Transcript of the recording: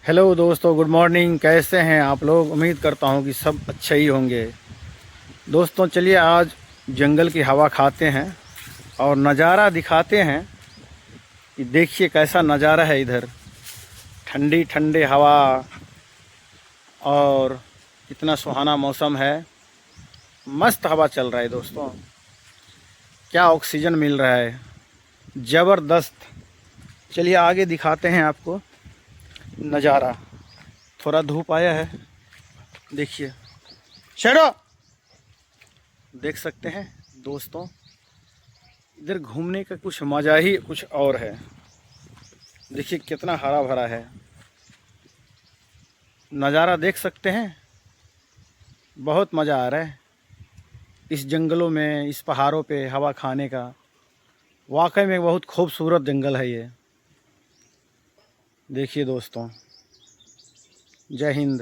Hello दोस्तों, good morning. कैसे हैं आप लोग? उम्मीद करता हूं कि सब अच्छे ही होंगे। दोस्तों चलिए आज जंगल की हवा खाते हैं और नज़ारा दिखाते हैं कि देखिए कैसा नज़ारा है इधर। ठंडी ठंडी हवा और कितना सुहाना मौसम है। मस्त हवा चल रहा है दोस्तों। क्या ऑक्सीजन मिल रहा है, ज़बरदस्त। चलिए आगे दिखाते हैं आपको नज़ारा। थोड़ा धूप आया है, देखिए शेडो। देख सकते हैं दोस्तों, इधर घूमने का कुछ मज़ा ही कुछ और है। देखिए कितना हरा भरा है, नज़ारा देख सकते हैं। बहुत मज़ा आ रहा है इस जंगलों में, इस पहाड़ों पे हवा खाने का। वाकई में बहुत खूबसूरत जंगल है ये। देखिए दोस्तों, जय हिंद।